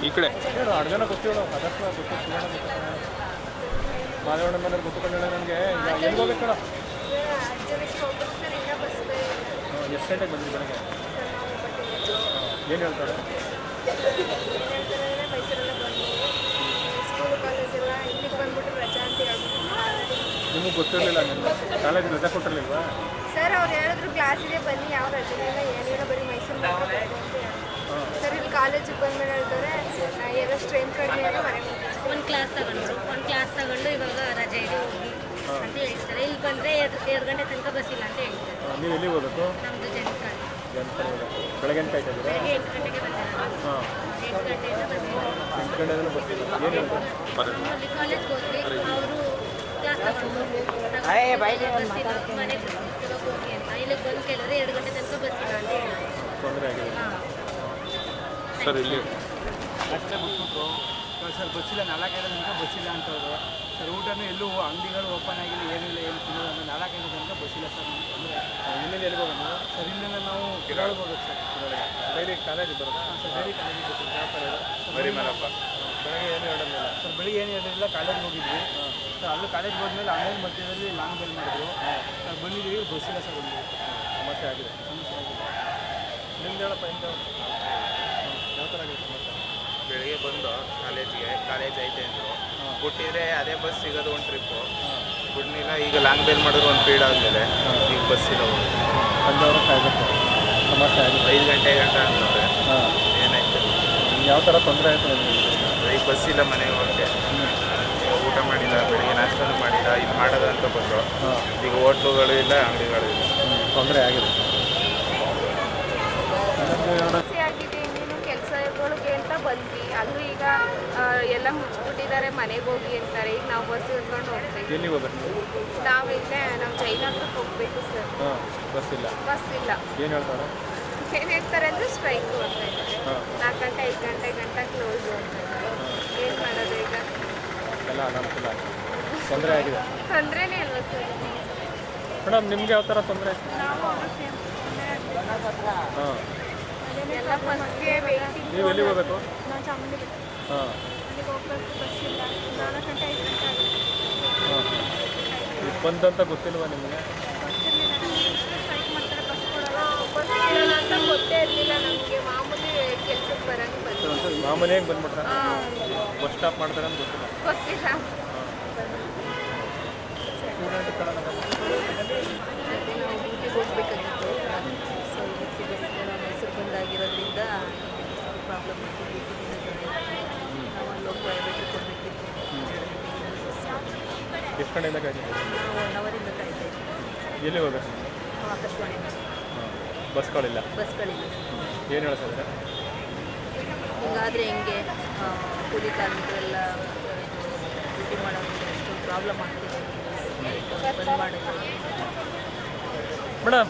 ಈ ಕಡೆ ಅಡ್ಗನ ಗೊತ್ತಿಲ್ಲ ಅದಕ್ಕೆ ಗೊತ್ತಿಲ್ಲ ಮಾದೇವಣ್ಣ ಮೇಲೆ ಗೊತ್ತುಕೊಳ್ಳ ನನಗೆ ಎಲ್ಲಿ ಹೋಗ್ಬೇಕಲ್ಲ ಎಷ್ಟು ಗಂಟೆಗೆ ಬಂದ್ರಿ ಬೆಳಗ್ಗೆ ಏನು ಹೇಳ್ತಾರೆ ನಿಮಗೆ ಗೊತ್ತಿರಲಿಲ್ಲ ಕಾಲೇಜ್ ರಜೆ ಕೊಟ್ಟಿರಲಿಲ್ವಾ ಸರ್ ಅವ್ರು ಹೇಳಿದ್ರು ಕ್ಲಾಸಿಗೆ ಬನ್ನಿ ಯಾವ ರಜೆ ಇಲ್ಲ ಏನಿಲ್ಲ ಬರೀ ಮೈಸೂರು ಸರ್ ಇಲ್ಲಿ ಕಾಲೇಜಿಗೆ ಬಂದ್ಮೇಲೆ ಹೇಳ್ತಾರೆ ಏನೋ ಸ್ಟ್ರೈನ್ ಕಡಿಮೆ ಮನೆಗೆ ಒಂದು ಕ್ಲಾಸ್ ತಗೊಂಡು ಇವಾಗ ರಜೆ ಇದೆ ಹೋಗಿ ಅಂತ ಹೇಳ್ತಾರೆ. ಇಲ್ಲಿ ಬಂದರೆ 2 ಗಂಟೆ ತನಕ ಬಸ್ ಇಲ್ಲ ಅಂತ ಹೇಳ್ತಾರೆ. ನೀವು ಎಲ್ಲಿ ಹೋಗ್ಬೇಕು ನಮ್ಮದು ಜನಕಾಲ ಬೆಳಗ್ಗೆ ಎಂಟು ಆಯ್ತಾ ಬೆಳಗ್ಗೆ 8 ಗಂಟೆಗೆ ಬಂದಿದ್ದಾರೆ. ಹಾಂ 8 ಗಂಟೆಯಿಂದ ಬಂದಿದ್ದಾರೆ. 8 ಗಂಟೆಯಿಂದ ಬಸ್ ಇಲ್ಲ ಏನು ಹೇಳ್ತಾರೆ ಅಲ್ಲಿ ಕಾಲೇಜ್ಗೆ ಹೋಗಿ ಅವರು ಕ್ಲಾಸ್ ತಗೊಂಡು ಬಸ್ ಇಲ್ಲ ಮನೆಗೆ ಇವಾಗ ಹೋಗಿ ಅಂತ ಇಲ್ಲಿಗೆ ಬಂದು ಕೇಳಿದ್ರೆ 2 ಗಂಟೆ ತನಕ ಬಸ್ ಇಲ್ಲ ಅಂತ ಹೇಳ್ತಾರೆ. ತೊಂದರೆ ಆಗಿದೆ ಹಾಂ ಸರ್ ಇಲ್ಲಿ ಅಷ್ಟೇ ಬಿಟ್ಬಿಟ್ರು ಸರ್ ಬಸ್ಸಿಲ್ಲ 4-5 ತನಕ ಬಸ್ಸಿಲ್ಲ ಅಂತವರು ಸರ್ ಊಟನೂ ಎಲ್ಲೂ ಅಂಗಡಿಗಳು ಓಪನ್ ಆಗಿಲ್ಲ ಏನಿಲ್ಲ ಏನು ತಿನ್ನೋದು ಅಂದರೆ 4-5 ತನಕ ಬಸ್ಸಿಲ್ಲ ಸರ್ ನಮ್ಗೆ ತೊಂದರೆ ಇಲ್ಲಿಂದ ಎಲ್ಲಿಗೆ ಹೋಗೋಣ ಸರ್ ಇಲ್ಲಿಂದ ನಾವು ಕಿರಾಳಿಗೆ ಹೋಗ್ಬೇಕು ಸರ್ ಡೈಲಿ ಕಾಲೇಜಿಗೆ ಬರೋದಾ ಸರ್ ಡೈಲಿ ಕಾಲೇಜಿಗೆ ಬರ್ತೀವಿ ಯಾವ ಥರ ಇದೆ ಮರಿಮಲಪ್ಪ ಬೆಳಗ್ಗೆ ಏನು ಹೇಳೋದಿಲ್ಲ ಸರ್ ಬೆಳಿಗ್ಗೆ ಏನು ಹೇಳಿಲ್ಲ ಕಾಲೇಜ್ಗೆ ಹೋಗಿದ್ವಿ ಸರ್ ಅಲ್ಲೂ ಕಾಲೇಜ್ಗೆ ಹೋದ್ಮೇಲೆ ಆನ್ಲೈನ್ ಮಧ್ಯದಲ್ಲಿ ಲಾಂಗ್ ಬೆಲ್ ಮಾಡಿದ್ರು ಸರ್ ಬಂದಿದ್ದೀವಿ ಬಸ್ಸಿಲ್ಲ ಸರ್ ಬಂದಿದ್ದೀವಿ ಸಮಸ್ಯೆ ಆಗಿದೆ ಸಮಸ್ಯೆ ಆಗಿದೆ ನಿಮ್ದು ಹೇಳಪ್ಪ ಇಂಥ ಯಾವ ಥರ ಆಗಿದೆ ಸಮಸ್ಯೆ ಬೆಳಿಗ್ಗೆ ಬಂದು ಕಾಲೇಜ್ ಐತೆ ಅಂದರು ಬಿಟ್ಟಿದ್ರೆ ಅದೇ ಬಸ್ ಸಿಗೋದು ಒಂದು ಟ್ರಿಪ್ಪು ಬಿಡ್ನಿಲ್ಲ. ಈಗ ಲಾಂಗ್ ಬೇಲ್ ಮಾಡಿದ್ರು ಒಂದು ಪೀಡ್ ಆದಮೇಲೆ ಈಗ ಬಸ್ ಇಲ್ಲ ಸಂಜೆವರೆಗೆ ಕಾಯ್ಬೇಕು ಸಮಸ್ಯೆ ಆಗಿದೆ 5 ಗಂಟೆ ಅಂತಂದರೆ ಹಾಂ ಏನಾಯ್ತು ಯಾವ ಥರ ತೊಂದರೆ ಆಯಿತು ನಿಮಗೆ ಈಗ ಬಸ್ ಇಲ್ಲ ಮನೆಗೆ ಹೋಗಕ್ಕೆ. ಈಗ ಊಟ ಮಾಡಿಲ್ಲ, ಬೆಳಿಗ್ಗೆ ನಾಷ್ಟನೂ ಮಾಡಿಲ್ಲ, ಇದು ಮಾಡೋದು ಅಂತ ಬಂದರು. ಹಾಂ ಈಗ ಹೋಟ್ಲುಗಳು ಇಲ್ಲ, ಅಂಗಡಿಗಳು ಇಲ್ಲ. ತೊಂದರೆ ಆಗಿದೆ ಸಮಸ್ಯೆ ಆಗಿದೆ. ಇನ್ನೇನು ಕೆಲಸಗಳಿಗೆ ಅಂತ ಬಂದ್ವಿ ಅದು ಈಗ ಎಲ್ಲ ಮುಚ್ಚಿಬಿಟ್ಟಿದ್ದಾರೆ ಮನೆಗೆ ಹೋಗಿ ಅಂತಾರೆ. ಈಗ ನಾವು ಬಸ್ ಹಿಡ್ಕೊಂಡು ಹೋಗ್ಬೇಕು. ಎಲ್ಲಿಗೆ ಹೋಗ್ಬೇಕು ನೀವು ನಾವು ಇಲ್ಲೇ ನಾವು ಜೈನ ಹತ್ರಕ್ಕೆ ಹೋಗ್ಬೇಕು ಸರ್. ಹಾಂ ಬಸ್ ಇಲ್ಲ ಬಸ್ ಇಲ್ಲ. ಏನು ಹೇಳ್ತಾರೆ ಏನು ಹೇಳ್ತಾರೆ ಅಂದರೆ ಸ್ಟ್ರೈಕು ಅಂತ ಇದ್ದಾರೆ. ಹಾಂ 4 ಗಂಟೆ 5 ಗಂಟೆ ಕ್ಲೋಸು ಅಂತ ಇದ್ದಾರೆ. ಏನು ಮಾಡೋದು ಈಗ ಎಲ್ಲ ಅನಾನುಕೂಲ ಆಗಿದೆ ತೊಂದರೆ ಆಗಿದೆ ತೊಂದರೆನೇ ಅಲ್ವಾ ಸರ್? ಮೇಡಮ್ ನಿಮ್ಗೆ ಯಾವ ಥರ ತೊಂದರೆ ಆಯ್ತು ನಾವು ಹಾಂ ಎಲ್ಲ ಬಸ್ಗೆ ವೇಟಿಂಗ್. ನೀವು ಎಲ್ಲಿಗೆ ಹೋಗ್ಬೇಕು ನಾವು ಚಾಮುಂಡಿ ಬೆಟ್ಟ ಹಾಂ ಅಲ್ಲಿಗೆ ಹೋಗ್ಬೇಕು. ಬಸ್ ಇಲ್ಲ. 4 ಗಂಟೆ 5 ಗಂಟೆ ಆಗುತ್ತೆ. ಹಾಂ ಈಗ ಬಂದಂತ ಗೊತ್ತಿಲ್ವಾ ನಿಮಗೆ ಗೊತ್ತಿರಲಿಲ್ಲ ನಮಗೆ ಇಷ್ಟು ಸ್ಟ್ರೈಕ್ ಮಾಡ್ತಾರೆ ಬಸ್ ಕೊಡಲ್ಲ ಬಸ್ ಇರಲ್ಲ ಅಂತ ಗೊತ್ತೇ ಇರಲಿಲ್ಲ ನಮಗೆ. ಮಾಮೂಲಿ ಕೆಲ್ಸಕ್ಕೆ ಬರೋಂಗೆ ಬಂದು ಮಾಮೂಲಿ ಹೆಂಗೆ ಬಂದ್ಬಿಟ್ರೆ ಬಸ್ ಸ್ಟಾಪ್ ಮಾಡ್ತಾರೆ ಅಂತ ಗೊತ್ತಿಲ್ಲ ಗೊತ್ತಿಲ್ಲ. ಸ್ಟೂಡೆಂಟ್ ಕನ್ನಡ ಅದೇ ನಾವು ಡ್ಯೂಟಿಗೆ ಹೋಗಬೇಕಾಗಿತ್ತು. ಸೊ ಇವತ್ತು ಬಸ್ ಮೈಸೂರು ಬಂದಾಗಿರೋದ್ರಿಂದ ಪ್ರಾಬ್ಲಮ್ ನಾವು ಅಲ್ಲಿ ಹೋಗಿ ಪ್ರೈವೇಟಿಗೆ ಕೊಡಬೇಕಿತ್ತು. ಎಷ್ಟು ಕಡೆಯಿಂದ ಕಾಯ್ತೀವಿ ನಾವು 1 ಅವರಿಂದ ಕಾಯ್ತಾ ಇದ್ದೀವಿ. ಎಲ್ಲಿ ಹೋಗ್ಬೇಕು ನಾವು ಆಕಾಶವಾಣಿ ಹಾಂ ಬಸ್ಗಳಿಲ್ಲ ಬಸ್ಗಳಿಲ್ಲ. ಏನು ಹೇಳ್ತಿದ್ರೆ ಹಿಂಗಾದರೆ ಹೆಂಗೆ ಕೂಲಿ ಕಾರ್ಮಿಕರೆಲ್ಲ ಡ್ಯೂಟಿ ಮಾಡೋರಿಗೆ ಎಷ್ಟೊಂದು ಪ್ರಾಬ್ಲಮ್ ಆಗ್ತಿದೆ. ಬಂದ್ ಮಾಡೋದು ಮೇಡಮ್